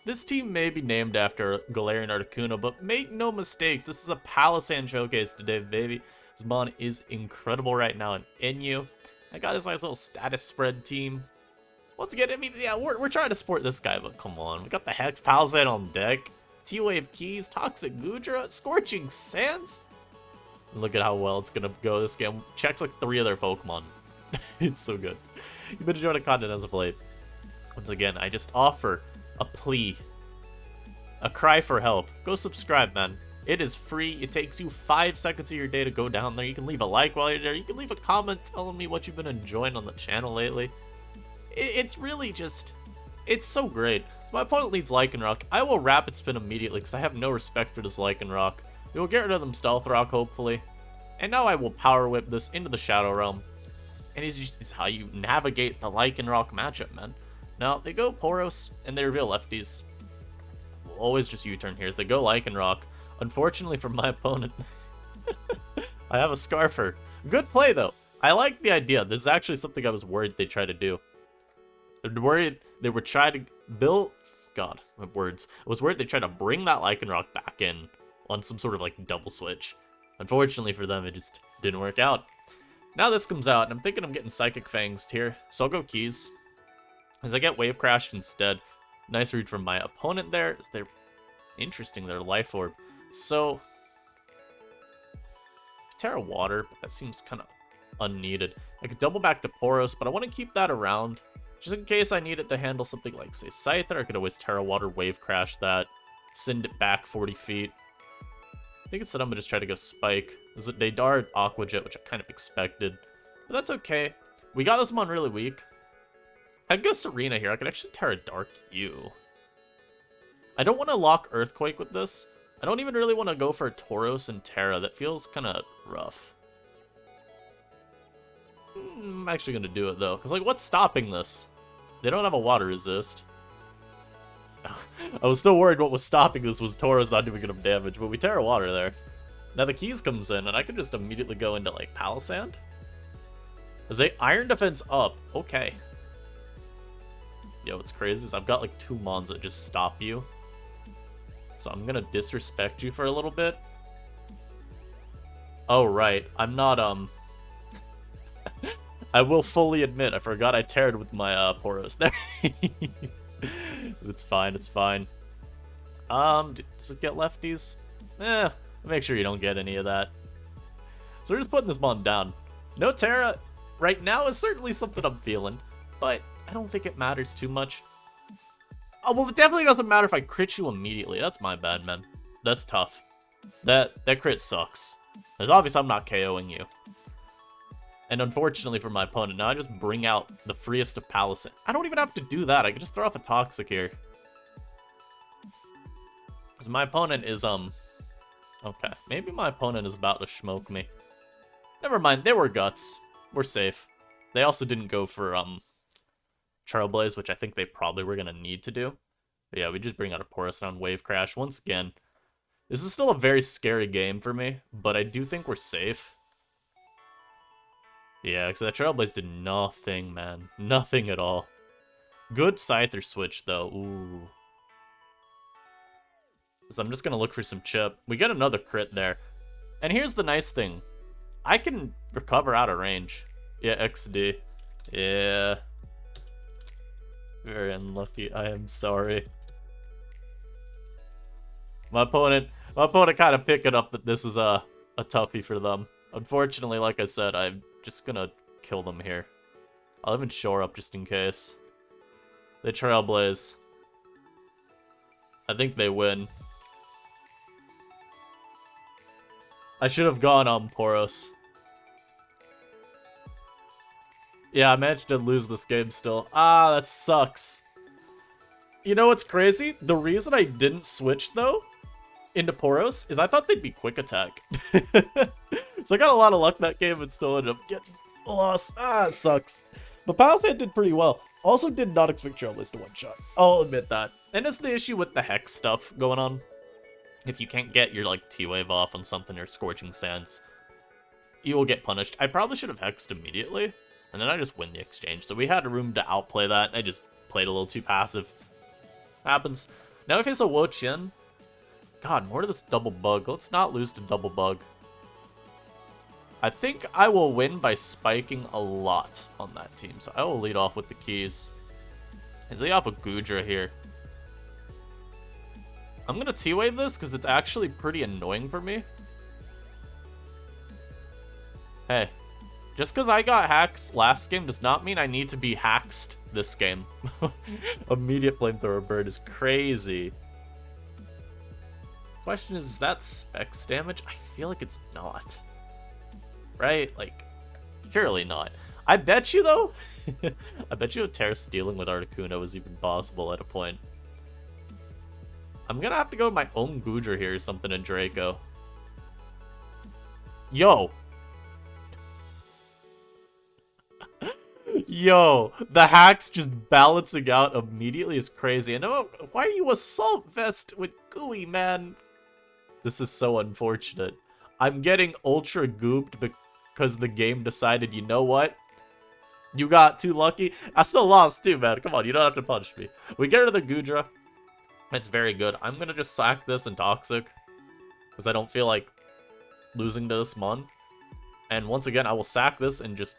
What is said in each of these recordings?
This team may be named after Galarian Articuno, but make no mistakes, this is a Palossand showcase today, baby. This mon is incredible right now in NU. I got his nice little status spread team. Once again, I mean, yeah, we're trying to support this guy, but come on. We got the Hex Palossand on deck. T-Wave Keys, Toxic Gudra, Scorching Sands. Look at how well it's gonna go this game. Checks like 3 of their Pokemon. It's so good. You've been enjoying the content as of late. Once again, I just offer a plea, a cry for help. Go subscribe, man. It is free. It takes you 5 seconds of your day to go down there. You can leave a like while you're there. You can leave a comment telling me what you've been enjoying on the channel lately. It's really just, it's so great. My opponent leads Lycanroc. I will Rapid Spin immediately because I have no respect for this Lycanroc. We will get rid of them Stealth Rock, hopefully. And now I will Power Whip this into the Shadow Realm. And it's how you navigate the Lycanroc matchup, man. Now, they go Poros, and they reveal lefties. We'll always just U-turn here as they go Lycanroc. Unfortunately for my opponent, I have a Scarfer. Good play, though. I like the idea. This is actually something I was worried they'd try to do. I was worried they were trying to build... God, my words. I was worried they tried to bring that Lycanroc back in on some sort of, like, double switch. Unfortunately for them, it just didn't work out. Now this comes out, and I'm thinking I'm getting Psychic Fanged here, so I'll go Keys. As I get Wave Crashed instead. Nice read from my opponent there. They're interesting, their Life Orb. So, Terra Water, but that seems kind of unneeded. I could double back to Poros, but I want to keep that around. Just in case I need it to handle something like, say, Scyther, I could always Terra Water, Wave Crash that, send it back 40 feet. I think instead I'm going to just try to go Spike. They dart Aqua Jet, which I kind of expected. But that's okay. We got this one really weak. I'd go Serena here. I could actually Terra Dark you. I don't want to lock Earthquake with this. I don't even really want to go for a Tauros and Terra. That feels kind of rough. I'm actually going to do it, though. Because, like, what's stopping this? They don't have a Water Resist. I was still worried what was stopping this was Tauros not doing enough damage, but we Terra Water there. Now the Keys comes in, and I can just immediately go into, like, Palossand. As they Iron Defense up. Okay. Yo, what's crazy is I've got, like, 2 Mons that just stop you. So I'm gonna disrespect you for a little bit. Oh, right. I'm not, I will fully admit, I forgot I Terra'd with my, Poros there. It's fine, it's fine. Does it get lefties? Make sure you don't get any of that. So we're just putting this Mon down. No Terra right now is certainly something I'm feeling, but I don't think it matters too much. Oh, well, it definitely doesn't matter if I crit you immediately. That's my bad, man. That's tough. That crit sucks. Because obviously I'm not KOing you. And unfortunately for my opponent, now I just bring out the freest of Palossand. I don't even have to do that. I can just throw off a Toxic here. Because my opponent is, okay, maybe my opponent is about to smoke me. Never mind, they were Guts. We're safe. They also didn't go for, Trailblaze, which I think they probably were going to need to do. But yeah, we just bring out a Poros on Wave Crash. Once again, this is still a very scary game for me, but I do think we're safe. Yeah, because that Trailblaze did nothing, man. Nothing at all. Good Scyther switch, though. Ooh. So I'm just going to look for some chip. We get another crit there. And here's the nice thing. I can recover out of range. Yeah, XD. Yeah. Very unlucky. I am sorry. My opponent kind of picking up that this is a toughie for them. Unfortunately, like I said, I'm just gonna kill them here. I'll even shore up just in case. They Trailblaze. I think they win. I should have gone on Poros. Yeah, I managed to lose this game still. Ah, that sucks. You know what's crazy? The reason I didn't switch, though, into Poros is I thought they'd be Quick Attack. So I got a lot of luck that game and still ended up getting lost. Ah, it sucks. But Palossand did pretty well. Also did not expect Trailblaze to one-shot. I'll admit that. And it's the issue with the Hex stuff going on. If you can't get your, like, T-Wave off on something or Scorching Sands, you will get punished. I probably should have Hexed immediately. And then I just win the exchange. So we had room to outplay that. I just played a little too passive. Happens. Now we face a Wo-Chien. God, more to this double bug. Let's not lose to double bug. I think I will win by spiking a lot on that team. So I will lead off with the keys. He's lead off with Goodra here. I'm going to T-Wave this because it's actually pretty annoying for me. Hey, just because I got hacks last game does not mean I need to be hacked this game. Immediate Flamethrower Bird is crazy. Question is that specs damage? I feel like it's not. Right? Like, surely not. I bet you, though. I bet you a Terra stealing with Articuno is even possible at a point. I'm gonna have to go with my own Goodra here or something in Draco. Yo! Yo, the hacks just balancing out immediately is crazy. And oh, why are you Assault Vest with Gooey, man? This is so unfortunate. I'm getting ultra gooped because the game decided, you know what? You got too lucky. I still lost too, man. Come on, you don't have to punch me. We get rid of the Goodra. It's very good. I'm going to just sack this in Toxic because I don't feel like losing to this Mon. And once again, I will sack this and just...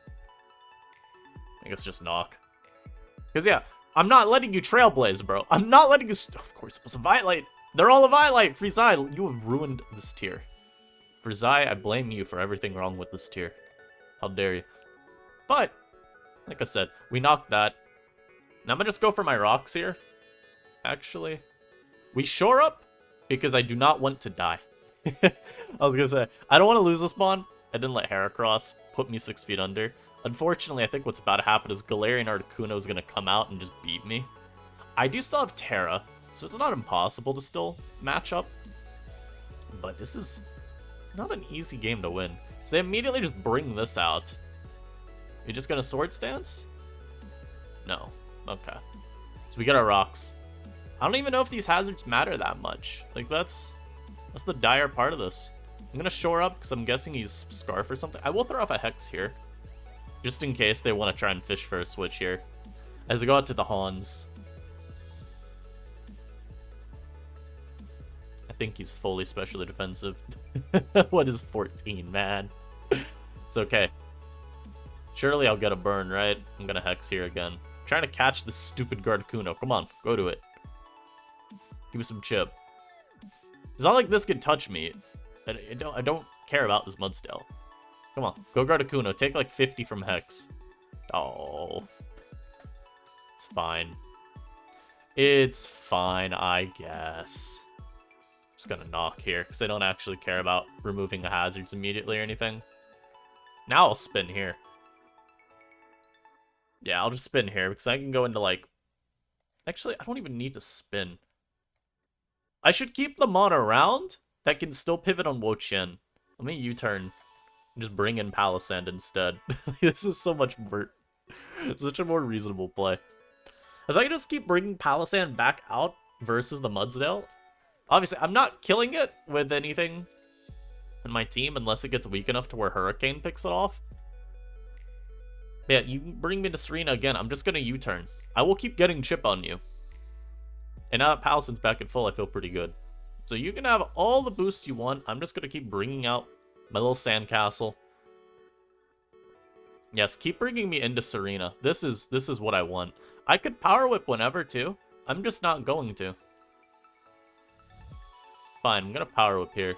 I guess just knock. Because, yeah, I'm not letting you Trailblaze, bro. I'm not letting you... Of course, it was a Violite. They're all a Violite. Free Zai, you have ruined this tier. For Zai, I blame you for everything wrong with this tier. How dare you. But, like I said, we knocked that. Now I'm going to just go for my rocks here. Actually, we shore up because I do not want to die. I was going to say, I don't want to lose this Mon. I didn't let Heracross put me 6 feet under. Unfortunately, I think what's about to happen is Galarian Articuno is going to come out and just beat me. I do still have Terra, so it's not impossible to still match up. But this is not an easy game to win. So they immediately just bring this out. You're just going to Swords Dance? No. Okay. So we get our rocks. I don't even know if these hazards matter that much. Like, that's the dire part of this. I'm going to shore up because I'm guessing he's Scarf or something. I will throw off a Hex here, just in case they want to try and fish for a switch here. As I go out to the Hans. I think he's fully specially defensive. What is 14, man? It's okay. Surely I'll get a burn, right? I'm going to Hex here again. I'm trying to catch this stupid Gardecuno. Come on, go to it. Give me some chip. It's not like this can touch me. I don't care about this Mudsdale. Come on, go Gardecuno. Take like 50 from Hex. Oh. It's fine. It's fine, I guess. Just gonna knock here, because I don't actually care about removing the hazards immediately or anything. Now I'll spin here. Yeah, I'll just spin here, because I can go into like... Actually, I don't even need to spin. I should keep the Mon around that can still pivot on Wo-Chien. Let me U-turn and just bring in Palossand instead. This is so much more... Such a more reasonable play. As I can just keep bringing Palossand back out versus the Mudsdale. Obviously, I'm not killing it with anything in my team unless it gets weak enough to where Hurricane picks it off. Yeah, you bring me to Serena again. I'm just going to U-turn. I will keep getting chip on you. And now that Palossand's back at full, I feel pretty good. So you can have all the boosts you want. I'm just going to keep bringing out my little sandcastle. Yes, keep bringing me into Serena. This is what I want. I could Power Whip whenever, too. I'm just not going to. Fine, I'm going to Power Whip here.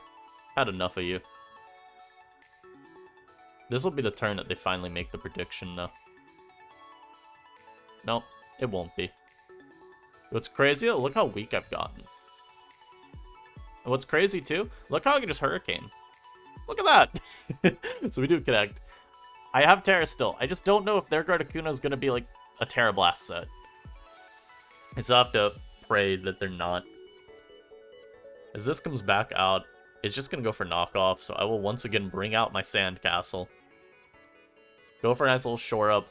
Had enough of you. This will be the turn that they finally make the prediction, though. Nope, it won't be. What's crazy, look how weak I've gotten. And what's crazy, too, look how I can just Hurricane. Look at that! So we do connect. I have Terra still. I just don't know if their Gardecuno is going to be, like, a Terra Blast set. I still have to pray that they're not. As this comes back out, it's just going to go for knockoff, so I will once again bring out my Sandcastle. Go for a nice little shore up.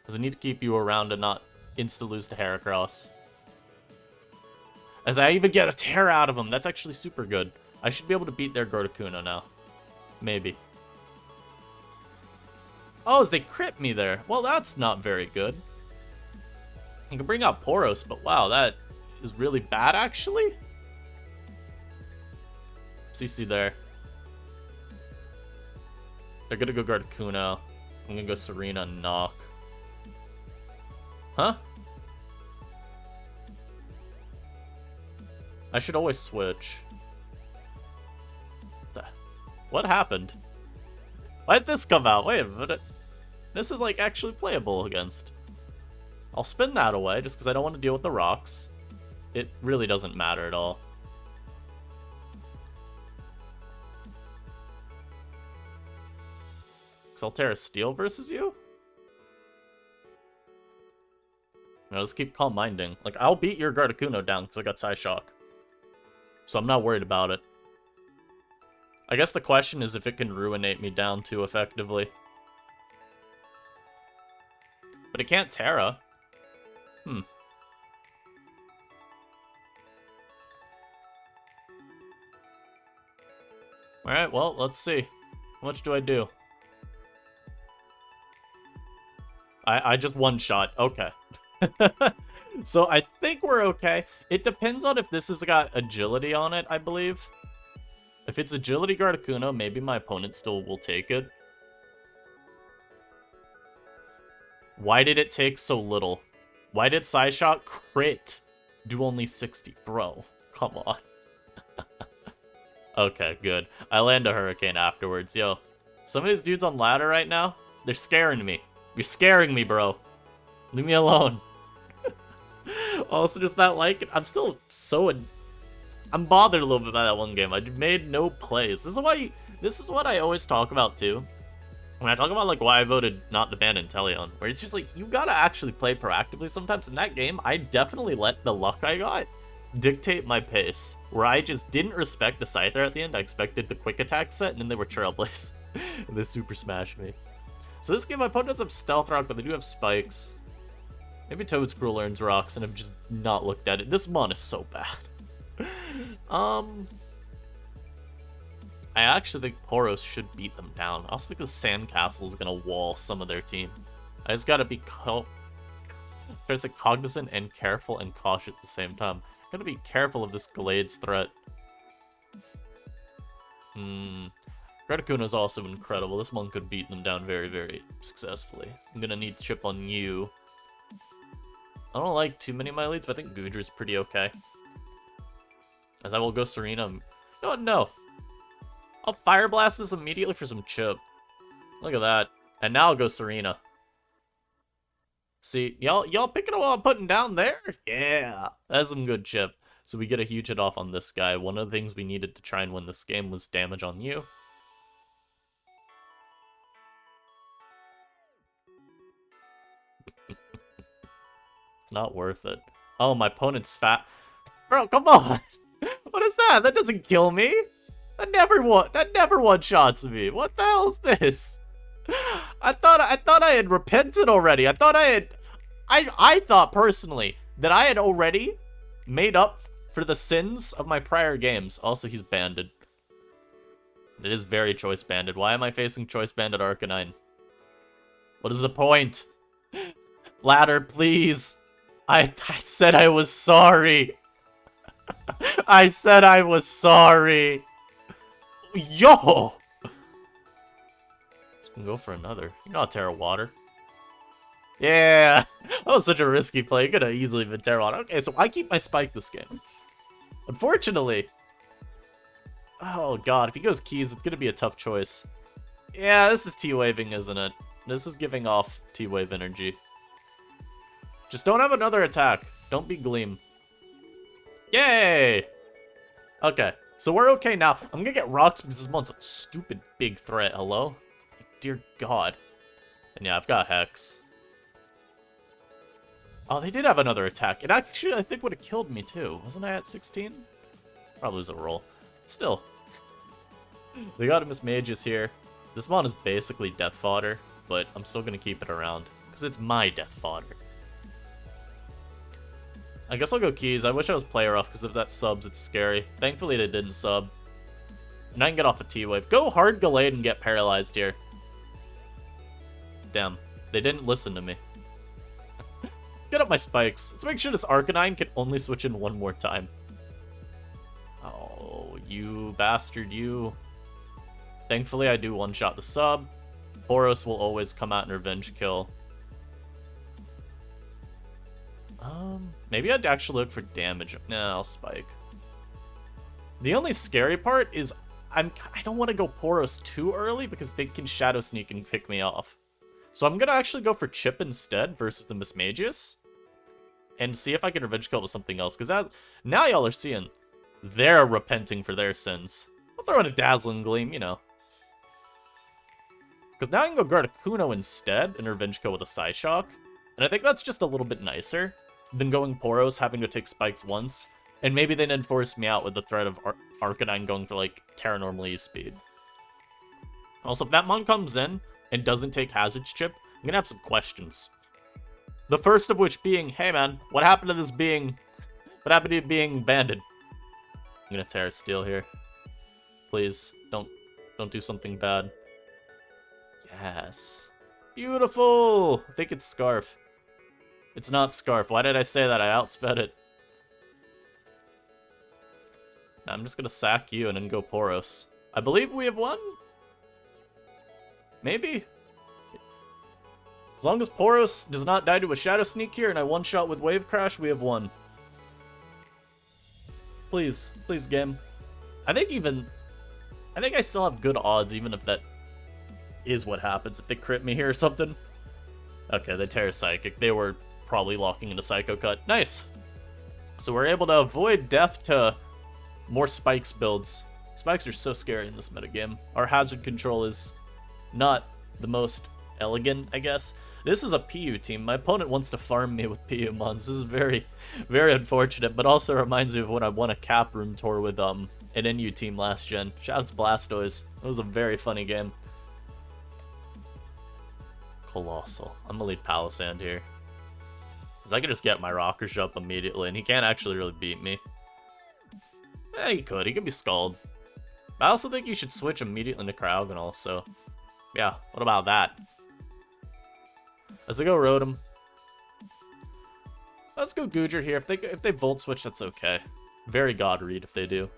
Because I need to keep you around and not insta-lose to Heracross. As I even get a Terra out of him, that's actually super good. I should be able to beat their Gardecuno now. Maybe. Oh, as they crit me there. Well, that's not very good. I can bring out Poros, but wow, that is really bad, actually. CC there. They're gonna go guard Kuno. I'm gonna go Serena and Knock. Huh? I should always switch. What happened? Why did this come out? Wait a minute. This is like actually playable against. I'll spin that away just because I don't want to deal with the rocks. It really doesn't matter at all. Xaltera Steel versus you? No, let's keep calm minding. Like, I'll beat your Gardecuno down because I got Psyshock. So I'm not worried about it. I guess the question is if it can ruinate me down too effectively. But it can't Terra. Alright, well, let's see. How much do I do? I just one shot. Okay. So I think we're okay. It depends on if this has got agility on it, I believe. If it's agility Gardecuno, maybe my opponent still will take it. Why did it take so little? Why did Psyshock crit do only 60? Bro, come on. Okay, good. I land a Hurricane afterwards. Yo, some of these dudes on ladder right now, they're scaring me. You're scaring me, bro. Leave me alone. Also, just not like it. I'm still so... I'm bothered a little bit by that one game. I made no plays. This is what I always talk about, too. When I talk about, like, why I voted not to ban Inteleon. Where it's just like, you gotta actually play proactively sometimes. In that game, I definitely let the luck I got dictate my pace. Where I just didn't respect the Scyther at the end. I expected the quick attack set, and then they were Trailblaze. And they super smashed me. So this game, my opponents have Stealth Rock, but they do have Spikes. Maybe Toadscruel learns Rocks, and I've just not looked at it. This mon is so bad. I actually think Poros should beat them down. I also think the Sandcastle is going to wall some of their team. I just got to be cognizant and careful and cautious at the same time. Got to be careful of this Galade's threat. Gardecuno is also incredible. This one could beat them down very, very successfully. I'm going to need chip on you. I don't like too many of my leads, but I think Goodra's pretty okay. As I will go Serena. No. I'll Fire Blast this immediately for some chip. Look at that. And now I'll go Serena. See, y'all picking up what I'm putting down there? Yeah, that's some good chip. So we get a huge hit off on this guy. One of the things we needed to try and win this game was damage on you. It's not worth it. Oh, my opponent's fat. Bro, come on. What is that? That doesn't kill me. That never one-shots me. What the hell is this? I thought I had repented already. I thought personally that I had already made up for the sins of my prior games. Also, he's banded. It is very choice banded. Why am I facing choice banded Arcanine? What is the point? Ladder, please. I said I was sorry. I said I was sorry. Yo! Just gonna go for another. You're not Terra Water. Yeah! That was such a risky play. It could have easily been Terra Water. Okay, so I keep my Spike this game. Unfortunately. Oh god, if he goes Keys, it's gonna be a tough choice. Yeah, this is T-Waving, isn't it? This is giving off T-Wave energy. Just don't have another attack. Don't be Gleam. Yay! Okay, so we're okay now. I'm gonna get Rocks because this one's a stupid big threat. Hello? Dear God. And yeah, I've got Hex. Oh, they did have another attack. It actually, I think, would have killed me too. Wasn't I at 16? Probably was a roll. Still. They got a Miss Magus here. This mon is basically death fodder, but I'm still gonna keep it around because it's my death fodder. I guess I'll go Keys. I wish I was player off because if that subs, it's scary. Thankfully, they didn't sub. And I can get off a T-Wave. Go hard Gallade and get paralyzed here. Damn. They didn't listen to me. get up my spikes. Let's make sure this Arcanine can only switch in one more time. Oh, you bastard, you. Thankfully, I do one-shot the sub. Boros will always come out and revenge kill. Maybe I'd actually look for damage. Nah, I'll spike. The only scary part is I don't want to go Poros too early because they can Shadow Sneak and pick me off. So I'm going to actually go for Chip instead versus the Mismagius. And see if I can revenge kill with something else. Because now y'all are seeing they're repenting for their sins. I'll throw in a Dazzling Gleam, you know. Because now I can go guard a Kuno instead and revenge kill with a Psyshock. And I think that's just a little bit nicer than going Poros, having to take spikes once. And maybe they didn't force me out with the threat of Arcanine going for, like, Terra Normal E speed. Also, if that Mon comes in and doesn't take Hazard's Chip, I'm gonna have some questions. The first of which being, hey man, what happened to this being... What happened to it being banded? I'm gonna Terra Steel here. Please, don't do something bad. Yes. Beautiful! I think it's Scarf. It's not Scarf. Why did I say that? I outsped it. I'm just gonna sack you and then go Poros. I believe we have won? Maybe? As long as Poros does not die to a Shadow Sneak here and I one-shot with Wave Crash, we have won. Please. Please, game. I think I still have good odds, even if that is what happens. If they crit me here or something. Okay, they Terra Psychic. They were probably locking into Psycho Cut. Nice! So we're able to avoid death to more Spikes builds. Spikes are so scary in this metagame. Our hazard control is not the most elegant, I guess. This is a PU team. My opponent wants to farm me with PU mons. This is very, very unfortunate, but also reminds me of when I won a Cap Room tour with an NU team last gen. Shout out to Blastoise. It was a very funny game. Colossal. I'm gonna lead Palossand here. Because I can just get my Rocker Jump immediately, and he can't actually really beat me. He could. He could be Scald. But I also think you should switch immediately into Cryogonal, so... Yeah, what about that? Let's go Rotom. Let's go Goodra here. If they Volt Switch, that's okay. Very God Read if they do.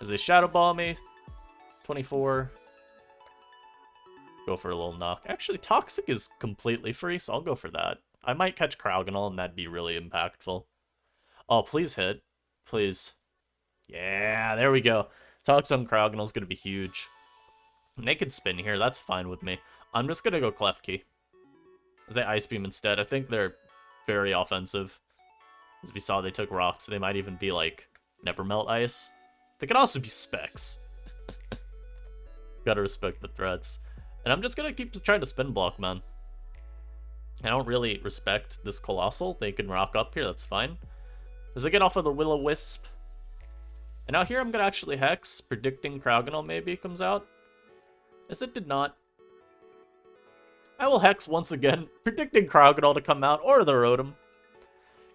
As they Shadow Ball me. 24. Go for a little knock. Actually, Toxic is completely free, so I'll go for that. I might catch Cryogonal, and that'd be really impactful. Oh, please hit. Please. Yeah, there we go. Toxic on Cryogonal is going to be huge. Naked Spin here, that's fine with me. I'm just going to go Klefki. They Ice Beam instead. I think they're very offensive. As we saw, they took Rocks. They might even be, like, Never Melt Ice. They could also be Specs. Gotta respect the threats. And I'm just gonna keep trying to Spin Block, man. I don't really respect this Colossal. They can rock up here, that's fine. As they get off of the Will-O-Wisp. And out here I'm gonna actually Hex, predicting Cryogonal maybe comes out. As it did not. I will Hex once again, predicting Cryogonal to come out, or the Rotom.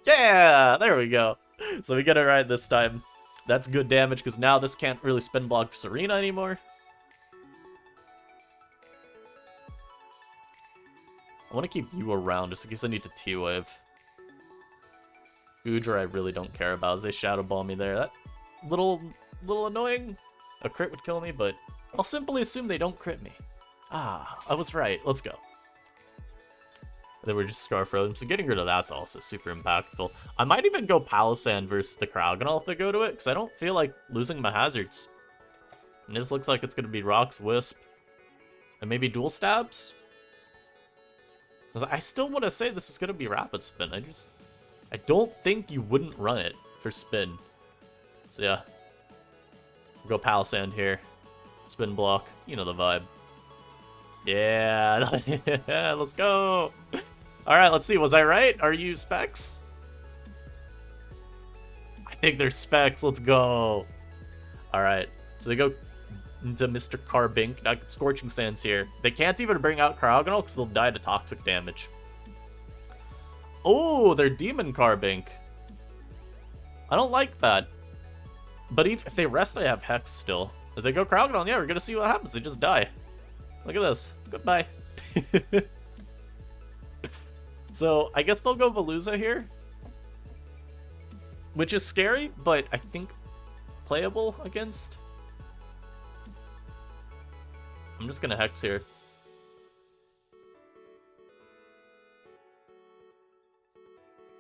Yeah, there we go. So we get it right this time. That's good damage, because now this can't really Spin Block for Serena anymore. I want to keep you around, just in case I need to T-Wave. Goodra I really don't care about, as they Shadow Ball me there. That little annoying. A crit would kill me, but I'll simply assume they don't crit me. Ah, I was right. Let's go. They were just Scarf Rotom, so getting rid of that's also super impactful. I might even go Palossand versus the Cryogonal if they go to it, because I don't feel like losing my hazards. And this looks like it's going to be Rocks, Wisp, and maybe Dual Stabs? I still want to say this is going to be Rapid Spin. I don't think you wouldn't run it for Spin. So yeah. We'll go Palossand here. Spin Block. You know the vibe. Yeah. Let's go. Alright, let's see. Was I right? Are you Specs? I think they're Specs. Let's go. Alright. So they go into Mr. Carbink. Now Scorching Sands here. They can't even bring out Cryogonal because they'll die to toxic damage. Oh, they're Demon Carbink. I don't like that. But if they rest, I have Hex still. If they go Cryogonal, yeah, we're gonna see what happens. They just die. Look at this. Goodbye. So I guess they'll go Veluza here, which is scary, but I think playable against. I'm just gonna Hex here.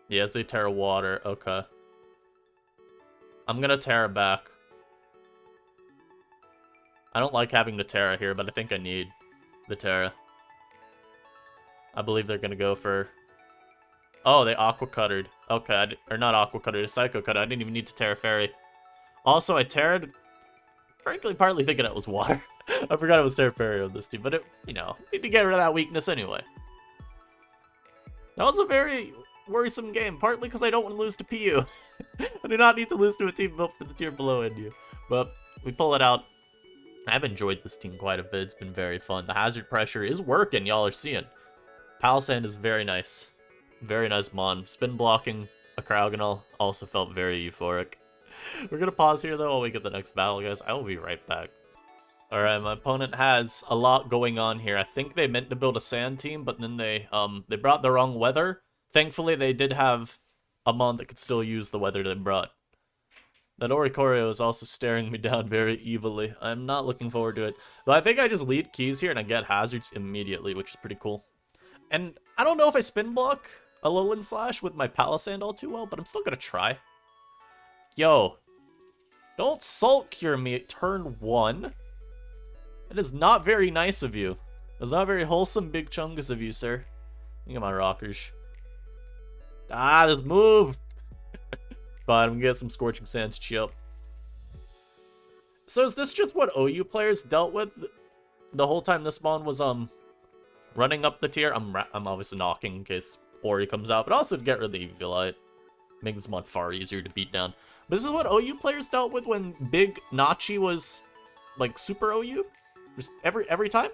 Yes, they Terra Water. Okay. I'm gonna Terra back. I don't like having the Terra here, but I think I need the Terra. I believe they're gonna go for... Oh, they Aqua Cuttered. Okay, or not Aqua Cuttered, Psycho Cutter. I didn't even need to Terra Fairy. Also, I Terra'd, frankly, partly thinking it was water. I forgot it was Terra Fairy on this team, but it, you know, need to get rid of that weakness anyway. That was a very worrisome game, partly because I don't want to lose to PU. I do not need to lose to a team built for the tier below India. But we pull it out. I've enjoyed this team quite a bit. It's been very fun. The hazard pressure is working, y'all are seeing. Palossand is very nice. Very nice mon. Spin blocking a Crowgonal also felt very euphoric. We're going to pause here, though, while we get the next battle, guys. I will be right back. Alright, my opponent has a lot going on here. I think they meant to build a sand team, but then they brought the wrong weather. Thankfully, they did have a mon that could still use the weather they brought. That Oricorio is also staring me down very evilly. I'm not looking forward to it. Though I think I just lead keys here and I get hazards immediately, which is pretty cool. And I don't know if I spin block a Lowland Slash with my Palossand all too well, but I'm still gonna try. Yo, don't sulk cure me at turn 1. That is not very nice of you. That's not very wholesome big chungus of you, sir. Look at my rockers. Ah, this move! Fine, I'm gonna get some Scorching Sands chip. So is this just what OU players dealt with the whole time this spawn was running up the tier? I'm obviously knocking in case Ori comes out, but also to get rid of the Eviolite. Make this mod far easier to beat down. But this is what OU players dealt with when Big Nachi was like super OU? Just every time?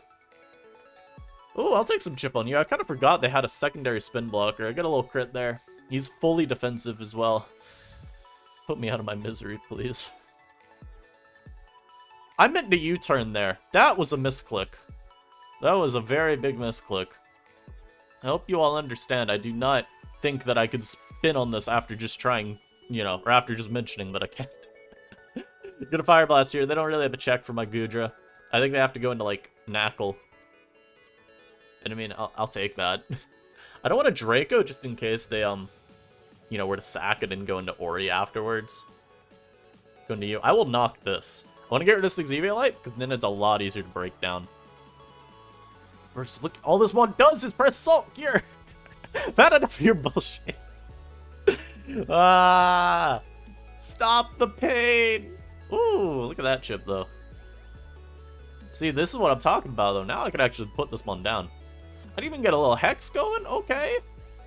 Oh, I'll take some chip on you. I kind of forgot they had a secondary spin blocker. I got a little crit there. He's fully defensive as well. Put me out of my misery, please. I meant to U-turn there. That was a misclick. That was a very big misclick. I hope you all understand. I do not think that I could spin on this after just trying, you know, or after just mentioning that I can't. Gonna Fire Blast here. They don't really have a check for my Gudra. I think they have to go into, like, Knackle. And I mean, I'll take that. I don't want a Draco just in case they, you know, were to sack it and go into Ori afterwards. Go into you. I will knock this. I want to get rid of this thing's Eviolite, because then it's a lot easier to break down. First, look, all this one does is press Salt Gear. That enough of your bullshit. Ah! Stop the pain! Ooh, look at that chip, though. See, this is what I'm talking about, though. Now I can actually put this one down. I didn't even get a little Hex going? Okay.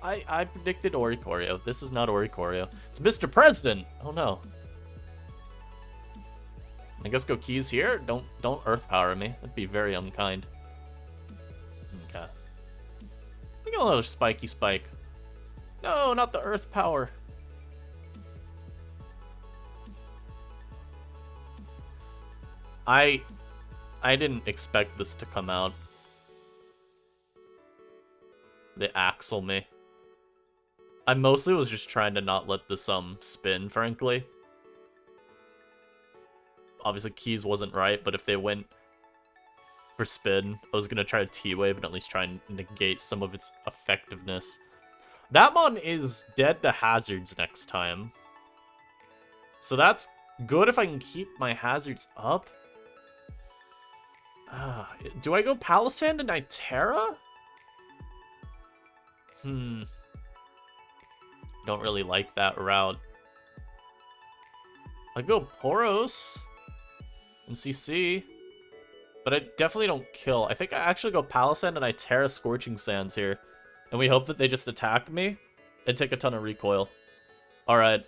I predicted Oricorio. This is not Oricorio. It's Mr. President! Oh, no. I guess go keys here. Don't Earth Power me. That'd be very unkind. Okay. We got a little spiky spike. No, not the Earth Power. I didn't expect this to come out. They axle me. I mostly was just trying to not let this spin, frankly. Obviously, keys wasn't right, but if they went for spin, I was gonna try to T-Wave and at least try and negate some of its effectiveness. That mon is dead to hazards next time. So that's good if I can keep my hazards up. Do I go Palossand and Nitera? Don't really like that route. I go Poros and CC, but I definitely don't kill. I think I actually go Palossand and Nitera Scorching Sands here, and we hope that they just attack me and take a ton of recoil. All right.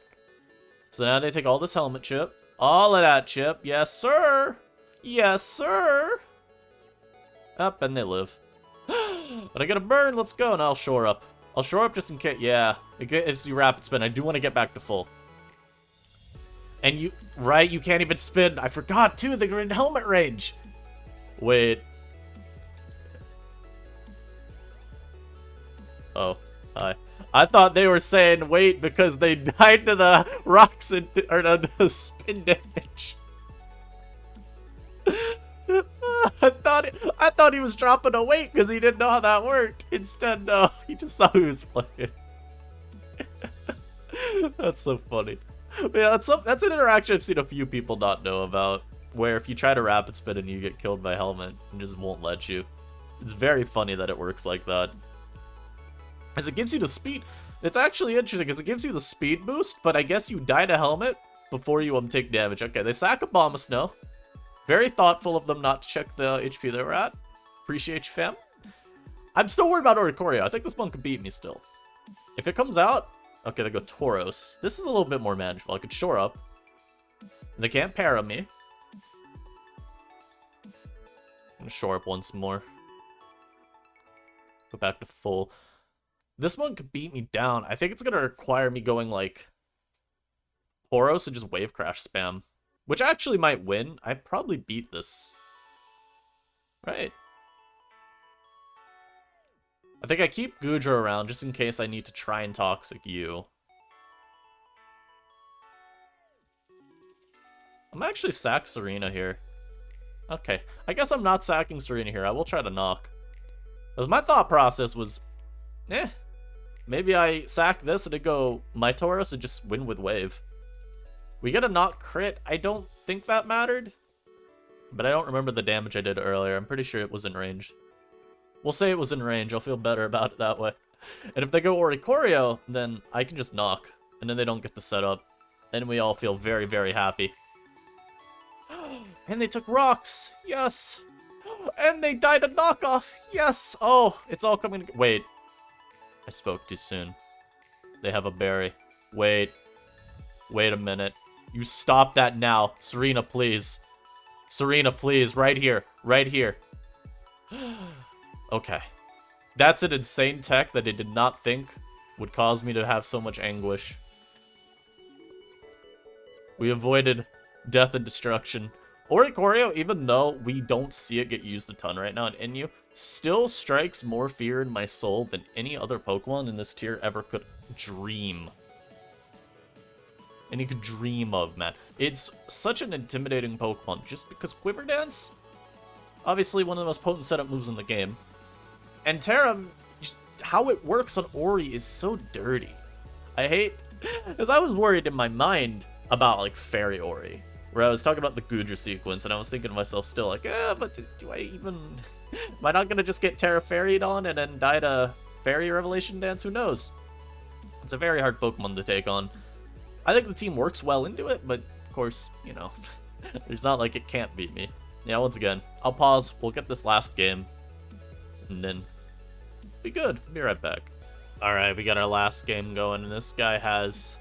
So now they take all this helmet chip, all of that chip. Yes, sir. Yes, sir. Up, and they live. But I got a burn. Let's go, and I'll shore up. I'll shore up just in case. Yeah, it's you rapid spin. I do want to get back to full. And you, right? You can't even spin. I forgot too. They're in helmet range. Wait. Oh, die. I thought they were saying wait because they died to the rocks and, or to the spin damage. I thought he was dropping a weight because he didn't know how that worked. Instead, no, he just saw who was playing. That's so funny. But yeah, that's an interaction I've seen a few people not know about, where if you try to rapid spin and you get killed by helmet, it just won't let you. It's very funny that it works like that. As it gives you the speed. It's actually interesting because it gives you the speed boost, but I guess you die to helmet before you take damage. Okay, they sack a bomb of snow. Very thoughtful of them not to check the HP they were at. Appreciate you, fam. I'm still worried about Oricorio. I think this one could beat me still. If it comes out... Okay, they go Tauros. This is a little bit more manageable. I could shore up. They can't para me. I'm gonna shore up once more. Go back to full. This one could beat me down. I think it's gonna require me going like Tauros and just wave crash spam. Which actually might win. I'd probably beat this. Right. I think I keep Goodra around just in case I need to try and Toxic you. I'm actually sack Serena here. Okay, I guess I'm not sacking Serena here. I will try to knock. Because my thought process was, maybe I sack this and it go my Tauros and just win with wave. We get a knock crit. I don't think that mattered. But I don't remember the damage I did earlier. I'm pretty sure it was in range. We'll say it was in range. I'll feel better about it that way. And if they go Oricorio, then I can just knock. And then they don't get the setup. And we all feel very, very happy. And they took rocks. Yes. And they died a knockoff. Yes. Oh, it's all coming. Wait. I spoke too soon. They have a berry. Wait. Wait a minute. You stop that now. Serena, please. Serena, please. Right here. Right here. Okay. That's an insane tech that I did not think would cause me to have so much anguish. We avoided death and destruction. Oricorio, even though we don't see it get used a ton right now in Inu, still strikes more fear in my soul than any other Pokemon in this tier ever could dream. And you could dream of, man. It's such an intimidating Pokemon just because Quiver Dance, obviously one of the most potent setup moves in the game. And Terra, just how it works on Ori is so dirty. I hate, because I was worried in my mind about like Fairy Ori, where I was talking about the Goodra sequence, and I was thinking to myself still like, but do I even, am I not gonna just get Terra Fairy'd on and then die to Fairy Revelation Dance? Who knows? It's a very hard Pokemon to take on. I think the team works well into it, but of course, you know, there's not like it can't beat me. Yeah, once again, I'll pause, we'll get this last game, and then be good. Be right back. Alright, we got our last game going, and this guy has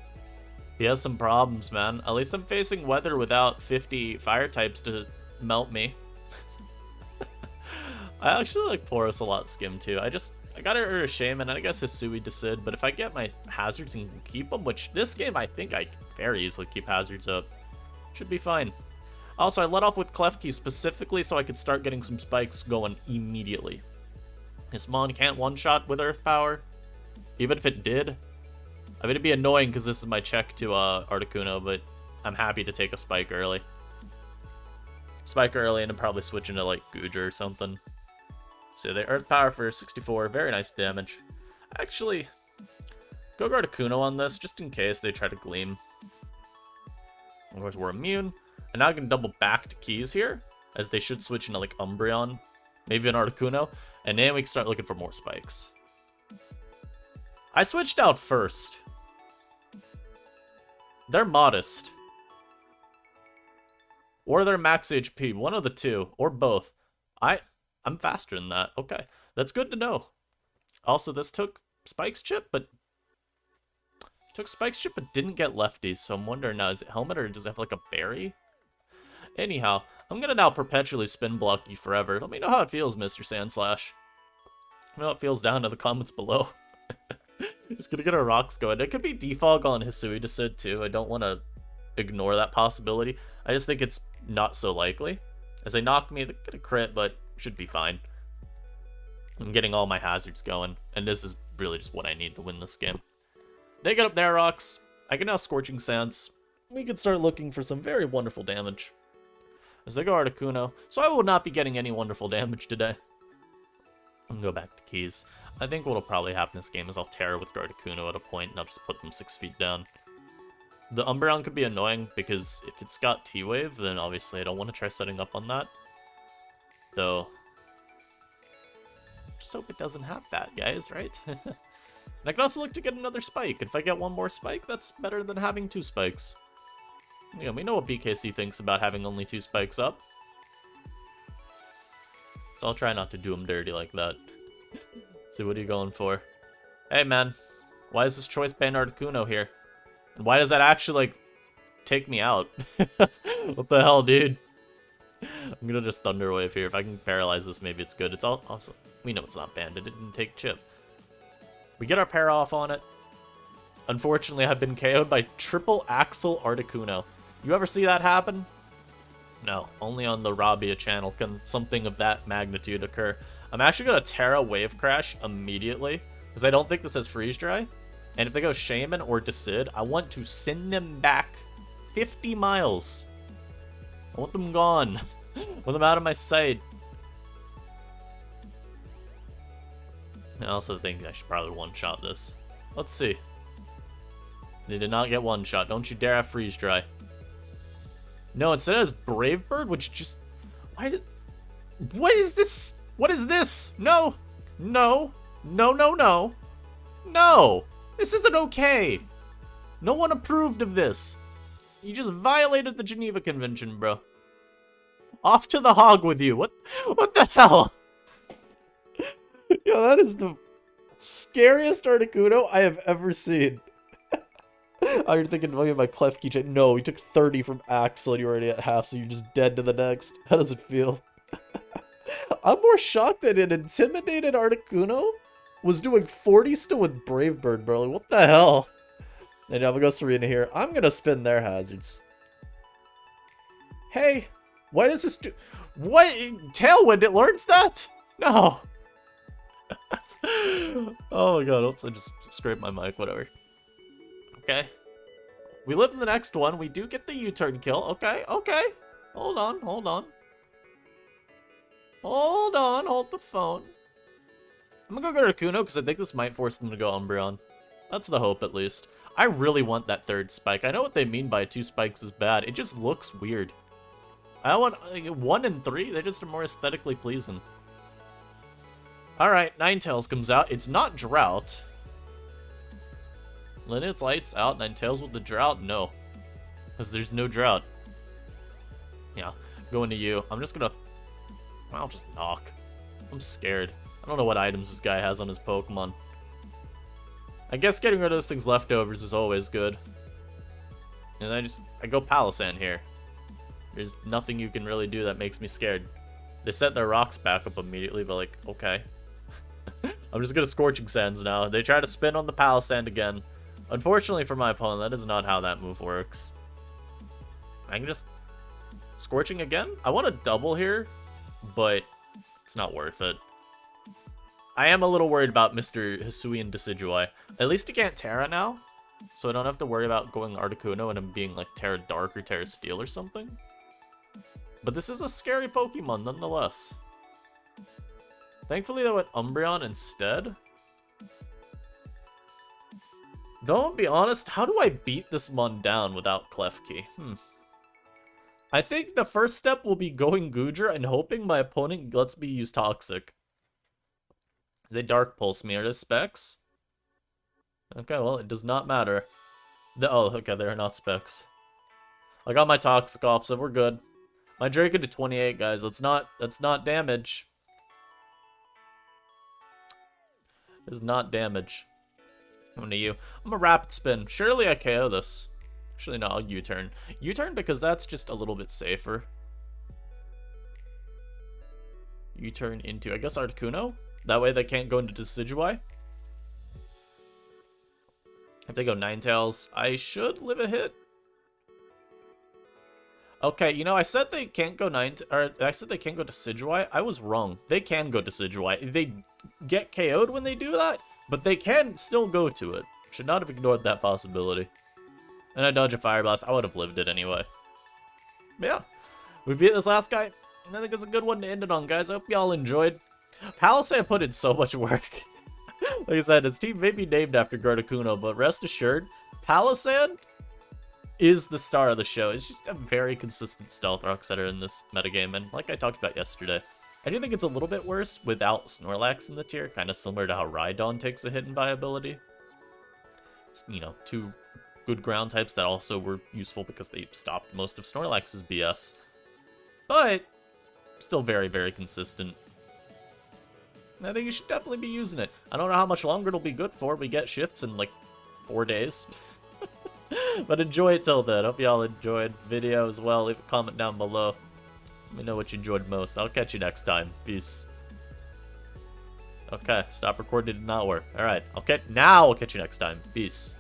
some problems, man. At least I'm facing weather without 50 fire types to melt me. I actually like Porous a lot, Skim, too. I got it a shame, and I guess Hisui Decid, but if I get my hazards and keep them, which this game I think I can very easily keep hazards up, should be fine. Also, I let off with Klefki specifically so I could start getting some spikes going immediately. Hismon can't one-shot with Earth Power. Even if it did, I mean, it'd be annoying because this is my check to Articuno, but I'm happy to take a spike early. Spike early and then probably switch into like Goodra or something. So they Earth Power for 64, very nice damage. Actually, go Articuno on this just in case they try to Gleam. Of course, we're immune. And now I can double back to Keys here, as they should switch into like Umbreon, maybe an Articuno, and then we can start looking for more spikes. I switched out first. They're modest. Or they're max HP, one of the two, or both. I'm faster than that. Okay, that's good to know. Also, this took Spike's chip, but didn't get lefties, so I'm wondering now, is it Helmet or does it have like a berry? Anyhow, I'm gonna now perpetually spin block you forever. Let me know how it feels, Mr. Sandslash. Let me know how it feels down in the comments below. Just gonna get our rocks going. It could be defog on Hisui Decid too. I don't want to ignore that possibility. I just think it's not so likely. As they knock me, they get a crit, but should be fine. I'm getting all my hazards going, and this is really just what I need to win this game. They get up there, rocks. I can now Scorching Sands. We could start looking for some very wonderful damage. As they go Articuno, so I will not be getting any wonderful damage today. I'm gonna go back to keys. I think what'll probably happen this game is I'll Terra with Articuno at a point, and I'll just put them 6 feet down. The Umbreon could be annoying, because if it's got T-Wave, then obviously I don't want to try setting up on that. Though, just hope it doesn't have that, guys, right? And I can also look to get another spike. If I get one more spike, that's better than having 2 spikes. Yeah, we know what BKC thinks about having only 2 spikes up. So I'll try not to do him dirty like that. See, what are you going for? Hey, man. Why is this Choice Band Articuno here? And why does that actually, like, take me out? What the hell, dude? I'm gonna just Thunder Wave here. If I can paralyze this, maybe it's good. It's all also, we know it's not banned. It didn't take chip. We get our pair off on it. Unfortunately, I've been KO'd by Triple Axle Articuno. You ever see that happen? No, only on the Rabia channel can something of that magnitude occur. I'm actually gonna Terra Wave Crash immediately, because I don't think this has Freeze Dry. And if they go Shaman or Decid, I want to send them back 50 miles. I want them gone. I want them out of my sight. I also think I should probably one-shot this. Let's see. They did not get one-shot. Don't you dare have Freeze Dry. No, instead it has Brave Bird, which just... Why did... What is this? What is this? No. No. No, no, no. No. This isn't okay. No one approved of this. You just violated the Geneva Convention, bro. Off to the hog with you. What the hell? Yo, that is the scariest Articuno I have ever seen. Oh, you're thinking, oh, my Clef keychain. No, you took 30 from Axel and you're already at half, so you're just dead to the next. How does it feel? I'm more shocked that an intimidated Articuno was doing 40 still with Brave Bird, bro. Like, what the hell? And I'm gonna go Serena here. I'm gonna spin their hazards. Hey, why does this do... What? Tailwind, it learns that? No. Oh my god, oops, I just scraped my mic, whatever. Okay. We live in the next one. We do get the U-turn kill. Okay, okay. Hold on, hold on. Hold on, hold the phone. I'm gonna go Articuno because I think this might force them to go Umbreon. That's the hope, at least. I really want that 3rd spike. I know what they mean by 2 spikes is bad. It just looks weird. I want 1 and 3. They just are more aesthetically pleasing. Alright, Ninetales comes out. It's not Drought. Linnet's lights out. Ninetales with the Drought? No. Because there's no Drought. Yeah, going to you. I'm just gonna... I'll just knock. I'm scared. I don't know what items this guy has on his Pokemon. I guess getting rid of this thing's leftovers is always good. And I go Palossand here. There's nothing you can really do that makes me scared. They set their rocks back up immediately, but like, okay. I'm just gonna Scorching Sands now. They try to spin on the Palossand again. Unfortunately for my opponent, that is not how that move works. I can just... Scorching again? I want a double here, but it's not worth it. I am a little worried about Mr. Hisuian Decidueye. At least he can't Terra now, so I don't have to worry about going Articuno and him being like Terra Dark or Terra Steel or something. But this is a scary Pokemon nonetheless. Thankfully, they went Umbreon instead. Though, I'll be honest, how do I beat this mon down without Klefki? I think the first step will be going Goodra and hoping my opponent lets me use Toxic. They Dark Pulse me. Are they specs? Okay, well, it does not matter. Oh, okay, they're not specs. I got my Toxic off, so we're good. My Draco to 28, guys. That's not damage. It's not damage. I'm gonna you. I'm a Rapid Spin. Surely I KO this. Actually, no, I'll U-turn. U-turn because that's just a little bit safer. U-turn into, I guess, Articuno? That way they can't go into Decidueye. If they go Ninetales, I should live a hit. Okay, you know, I said they can't go or I said they can't go to Decidueye. I was wrong. They can go to Decidueye. They get KO'd when they do that, but they can still go to it. Should not have ignored that possibility. And I dodge a Fire Blast. I would have lived it anyway. But yeah, we beat this last guy. And I think it's a good one to end it on, guys. I hope y'all enjoyed. Palossand put in so much work. Like I said, his team may be named after Gardecuno, but rest assured, Palossand is the star of the show. It's just a very consistent stealth rock setter in this metagame, and like I talked about yesterday, I do think it's a little bit worse without Snorlax in the tier, kind of similar to how Rhydon takes a hit in viability. Just, you know, two good ground types that also were useful because they stopped most of Snorlax's BS. But still very, very consistent. I think you should definitely be using it. I don't know how much longer it'll be good for. We get shifts in like 4 days. But enjoy it till then. Hope y'all enjoyed the video as well. Leave a comment down below. Let me know what you enjoyed most. I'll catch you next time. Peace. Okay, stop recording did not work. Alright, okay, now I'll catch you next time. Peace.